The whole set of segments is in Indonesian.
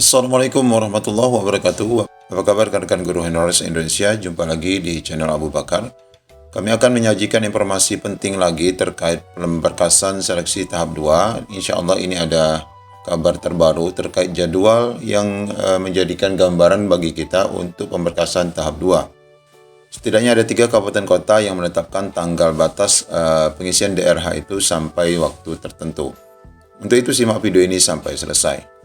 Assalamualaikum warahmatullahi wabarakatuh. Apa kabar rekan-rekan guru honorer Indonesia? Jumpa lagi di channel Abu Bakar. Kami akan menyajikan informasi penting lagi terkait pemberkasan seleksi tahap 2. Insya Allah ini ada kabar terbaru terkait jadwal yang menjadikan gambaran bagi kita untuk pemberkasan tahap 2. Setidaknya ada 3 kabupaten kota yang menetapkan tanggal batas pengisian DRH itu sampai waktu tertentu. Untuk itu simak video ini sampai selesai.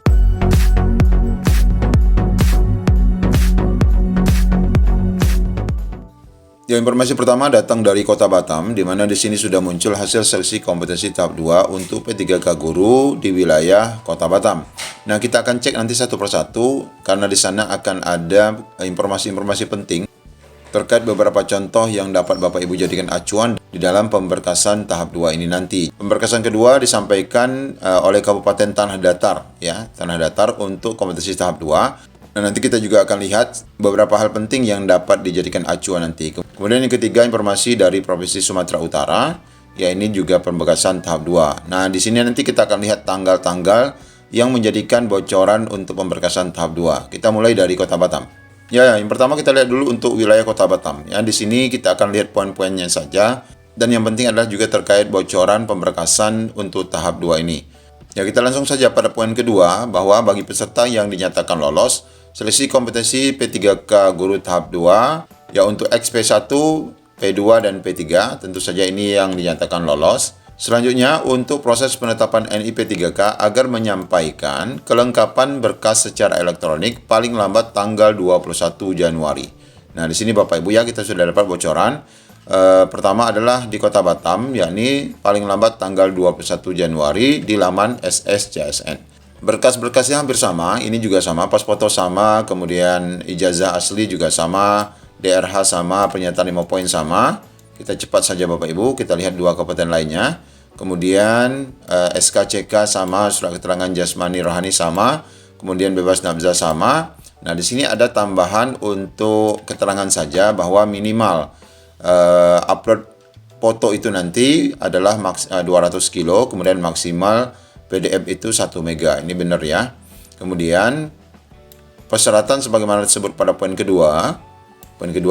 Ya, informasi pertama datang dari Kota Batam, di mana di sini sudah muncul hasil seleksi kompetensi tahap 2 untuk P3K guru di wilayah Kota Batam. Nah, kita akan cek nanti satu persatu karena di sana akan ada informasi-informasi penting terkait beberapa contoh yang dapat Bapak Ibu jadikan acuan di dalam pemberkasan tahap 2 ini nanti. Pemberkasan kedua disampaikan oleh Kabupaten Tanah Datar, ya, Tanah Datar untuk kompetensi tahap 2. Nah, nanti kita juga akan lihat beberapa hal penting yang dapat dijadikan acuan nanti. Kemudian yang ketiga, informasi dari Provinsi Sumatera Utara, ya ini juga pemberkasan tahap 2. Nah, di sini nanti kita akan lihat tanggal-tanggal yang menjadikan bocoran untuk pemberkasan tahap 2. Kita mulai dari Kota Batam. Ya, yang pertama kita lihat dulu untuk wilayah Kota Batam. Ya, di sini kita akan lihat poin-poinnya saja. Dan yang penting adalah juga terkait bocoran pemberkasan untuk tahap 2 ini. Ya, kita langsung saja pada poin kedua, bahwa bagi peserta yang dinyatakan lolos seleksi kompetensi P3K guru tahap 2, ya untuk XP1, P2, dan P3, tentu saja ini yang dinyatakan lolos. Selanjutnya, untuk proses penetapan NIP 3K agar menyampaikan kelengkapan berkas secara elektronik paling lambat tanggal 21 Januari. Nah, di sini Bapak Ibu ya, kita sudah dapat bocoran. Pertama adalah di Kota Batam, yakni paling lambat tanggal 21 Januari di laman SSCSN. Berkas-berkasnya hampir sama, ini juga sama, pas foto sama, kemudian ijazah asli juga sama, DRH sama, pernyataan 5 poin sama. Kita cepat saja Bapak Ibu, kita lihat 2 kabupaten lainnya. Kemudian SKCK sama, surat keterangan jasmani rohani sama, kemudian bebas nafzah sama. Nah, di sini ada tambahan untuk keterangan saja bahwa minimal upload foto itu nanti adalah 200 kilo, kemudian maksimal PDF itu 1 mega. Ini benar ya. Kemudian persyaratan sebagaimana disebut pada poin kedua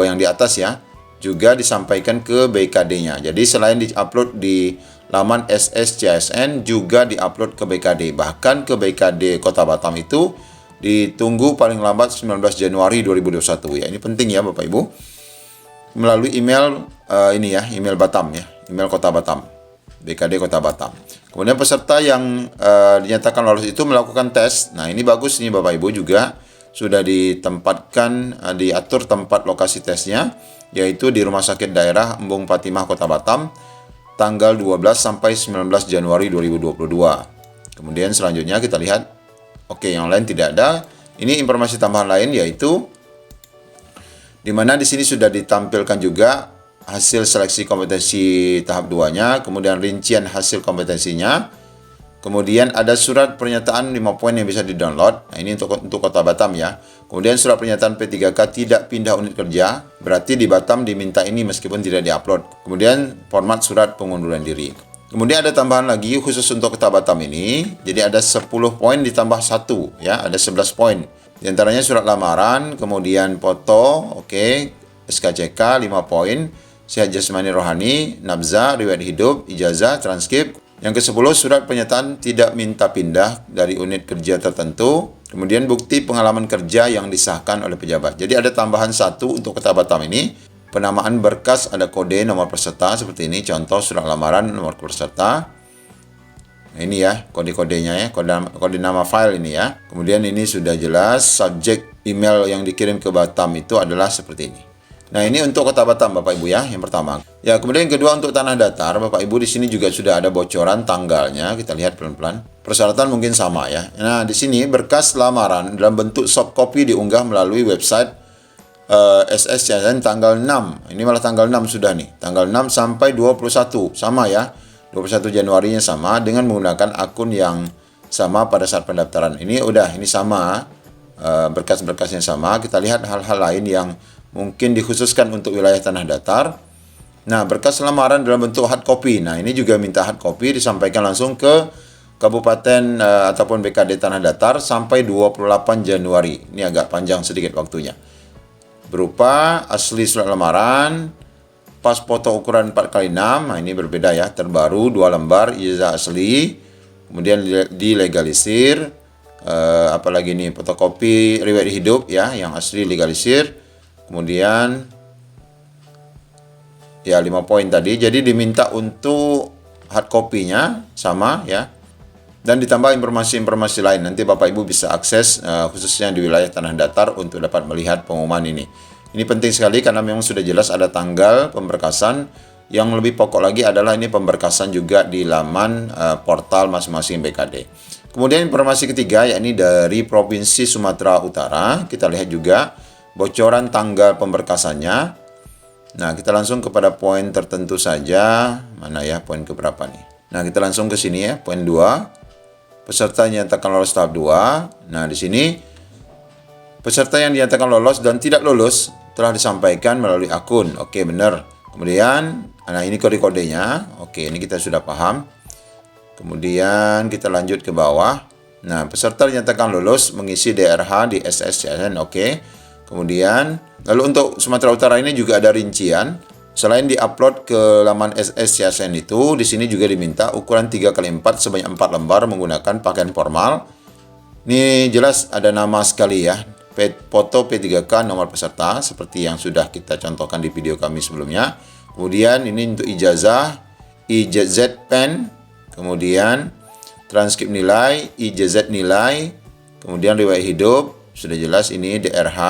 yang di atas ya, juga disampaikan ke BKD-nya. Jadi selain diupload di laman SSCSN, juga diupload ke BKD. Bahkan ke BKD Kota Batam itu ditunggu paling lambat 19 Januari 2021 ya. Ini penting ya Bapak Ibu. Melalui email ini ya, email Batam ya, email Kota Batam. BKD Kota Batam. Kemudian peserta yang dinyatakan lolos itu melakukan tes. Nah, ini bagus nih Bapak Ibu, juga sudah ditempatkan, diatur tempat lokasi tesnya, yaitu di Rumah Sakit Daerah Embung Fatimah Kota Batam, tanggal 12 sampai 19 Januari 2022. Kemudian selanjutnya kita lihat, oke, yang lain tidak ada. Ini informasi tambahan lain, yaitu di mana di sini sudah ditampilkan juga hasil seleksi kompetensi tahap 2-nya, kemudian rincian hasil kompetensinya, kemudian ada surat pernyataan 5 poin yang bisa di-download. Nah, ini untuk Kota Batam ya. Kemudian surat pernyataan P3K tidak pindah unit kerja, berarti di Batam diminta ini meskipun tidak di-upload. Kemudian format surat pengunduran diri. Kemudian ada tambahan lagi khusus untuk Kota Batam ini. Jadi ada 10 poin ditambah 1 ya, ada 11 poin. Di antaranya surat lamaran, kemudian foto, oke, SKCK 5 poin, sehat jasmani rohani, nafzah, riwayat hidup, ijazah, transkrip. Yang ke-10, surat pernyataan tidak minta pindah dari unit kerja tertentu. Kemudian bukti pengalaman kerja yang disahkan oleh pejabat. Jadi ada tambahan 1 untuk Kota Batam ini. Penamaan berkas ada kode nomor peserta seperti ini. Contoh surat lamaran nomor peserta. Nah, ini ya kode-kodenya ya, kode nama file ini ya. Kemudian ini sudah jelas, subjek email yang dikirim ke Batam itu adalah seperti ini. Nah, ini untuk Kota Batam Bapak Ibu ya, yang pertama. Ya, kemudian yang kedua untuk Tanah Datar, Bapak Ibu di sini juga sudah ada bocoran tanggalnya. Kita lihat pelan-pelan. Persyaratan mungkin sama ya. Nah, di sini berkas lamaran dalam bentuk soft copy diunggah melalui website SSCSN tanggal 6. Ini malah tanggal 6 sudah nih. Tanggal 6 sampai 21. Sama ya. 21 Januarinya sama dengan menggunakan akun yang sama pada saat pendaftaran. Ini sama. Berkas-berkasnya sama. Kita lihat hal-hal lain yang mungkin dikhususkan untuk wilayah Tanah Datar. Nah, berkas lamaran dalam bentuk hard copy. Nah, ini juga minta hard copy disampaikan langsung ke Kabupaten ataupun BKD Tanah Datar sampai 28 Januari. Ini agak panjang sedikit waktunya. Berupa asli surat lamaran, pas foto ukuran 4x6, nah ini berbeda ya, terbaru 2 lembar ijazah asli, kemudian dilegalisir, apalagi nih fotokopi riwayat hidup ya yang asli legalisir, kemudian ya 5 poin tadi. Jadi diminta untuk hard copy-nya sama ya, dan ditambah informasi-informasi lain. Nanti Bapak Ibu bisa akses khususnya di wilayah Tanah Datar untuk dapat melihat pengumuman ini. Ini penting sekali karena memang sudah jelas ada tanggal pemberkasan. Yang lebih pokok lagi adalah ini pemberkasan juga di laman portal masing-masing BKD. Kemudian informasi ketiga yakni dari Provinsi Sumatera Utara. Kita lihat juga bocoran tanggal pemberkasannya. Nah, kita langsung kepada poin tertentu saja. Mana ya poin keberapa nih? Nah, kita langsung ke sini ya, poin 2. Peserta yang dinyatakan lolos tahap 2. Nah, di sini peserta yang dinyatakan lolos dan tidak lolos telah disampaikan melalui akun. Oke, benar. Kemudian, nah ini kode-kodenya. Oke, ini kita sudah paham. Kemudian kita lanjut ke bawah. Nah, peserta dinyatakan lolos mengisi DRH di SSCSN. Oke. Kemudian, lalu untuk Sumatera Utara ini juga ada rincian. Selain diupload ke laman SSCSN itu, di sini juga diminta ukuran 3x4 sebanyak 4 lembar menggunakan pakaian formal. Ini jelas ada nama sekali ya. Foto P3K nomor peserta seperti yang sudah kita contohkan di video kami sebelumnya. Kemudian ini untuk ijazah, IJZ pen, kemudian transkrip nilai, IJZ nilai, kemudian riwayat hidup, sudah jelas ini DRH,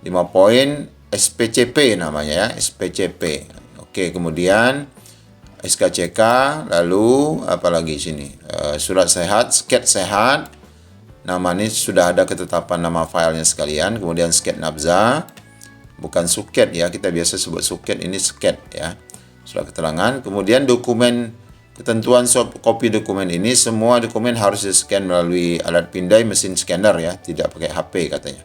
5 poin, SPCP namanya ya, SPCP. Oke, kemudian SKCK, lalu apalagi sini, surat sehat, sket sehat. Nama ini sudah ada ketetapan nama filenya sekalian. Kemudian sket nabza, bukan suket ya, kita biasa sebut suket, ini sket ya, surat keterangan. Kemudian dokumen, ketentuan soft copy dokumen ini, semua dokumen harus di-scan melalui alat pindai mesin scanner ya, tidak pakai HP katanya.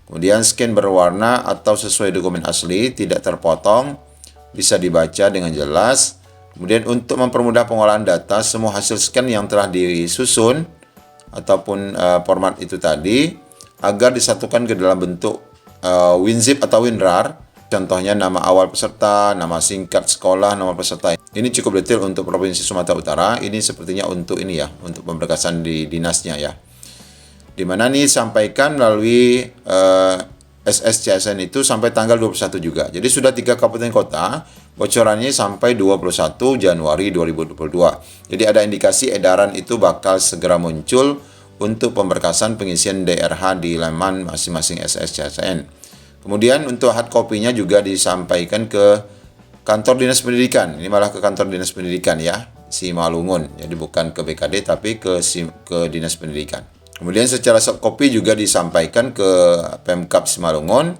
Kemudian scan berwarna atau sesuai dokumen asli, tidak terpotong, bisa dibaca dengan jelas. Kemudian untuk mempermudah pengolahan data, semua hasil scan yang telah disusun ataupun format itu tadi agar disatukan ke dalam bentuk WinZip atau WinRAR. Contohnya nama awal peserta, nama singkat sekolah, nama peserta. Ini cukup detail untuk Provinsi Sumatera Utara. Ini sepertinya untuk ini ya, untuk pemberkasan di dinasnya ya. Di mana nih sampaikan melalui SSCSN itu sampai tanggal 21 juga. Jadi sudah 3 kabupaten kota, bocorannya sampai 21 Januari 2022. Jadi ada indikasi edaran itu bakal segera muncul untuk pemberkasan pengisian DRH di laman masing-masing SSCSN. Kemudian untuk hard copy-nya juga disampaikan ke kantor dinas pendidikan. Ini malah ke kantor dinas pendidikan ya, Simalungun. Jadi bukan ke BKD tapi ke dinas pendidikan. Kemudian secara soft copy juga disampaikan ke Pemkab Simalungun.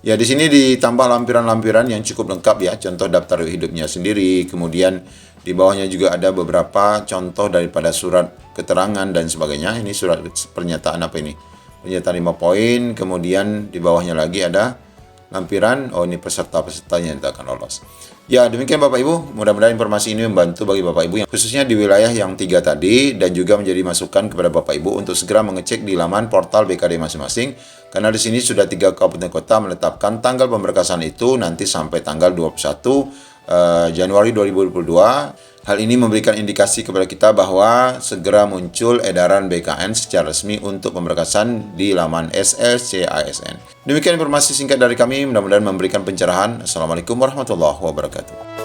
Ya, di sini ditambah lampiran-lampiran yang cukup lengkap ya, contoh daftar hidupnya sendiri. Kemudian di bawahnya juga ada beberapa contoh daripada surat keterangan dan sebagainya. Ini surat pernyataan apa ini? Pernyataan 5 poin. Kemudian di bawahnya lagi ada lampiran, oh ini peserta-pesertanya yang akan lolos. Ya, demikian Bapak Ibu, mudah-mudahan informasi ini membantu bagi Bapak Ibu yang khususnya di wilayah yang 3 tadi, dan juga menjadi masukan kepada Bapak Ibu untuk segera mengecek di laman portal BKD masing-masing, karena di sini sudah 3 kabupaten kota menetapkan tanggal pemberkasan itu nanti sampai tanggal 21 Januari 2022. Hal ini memberikan indikasi kepada kita bahwa segera muncul edaran BKN secara resmi untuk pemberkasan di laman SSCASN. Demikian informasi singkat dari kami, mudah-mudahan memberikan pencerahan. Assalamualaikum warahmatullahi wabarakatuh.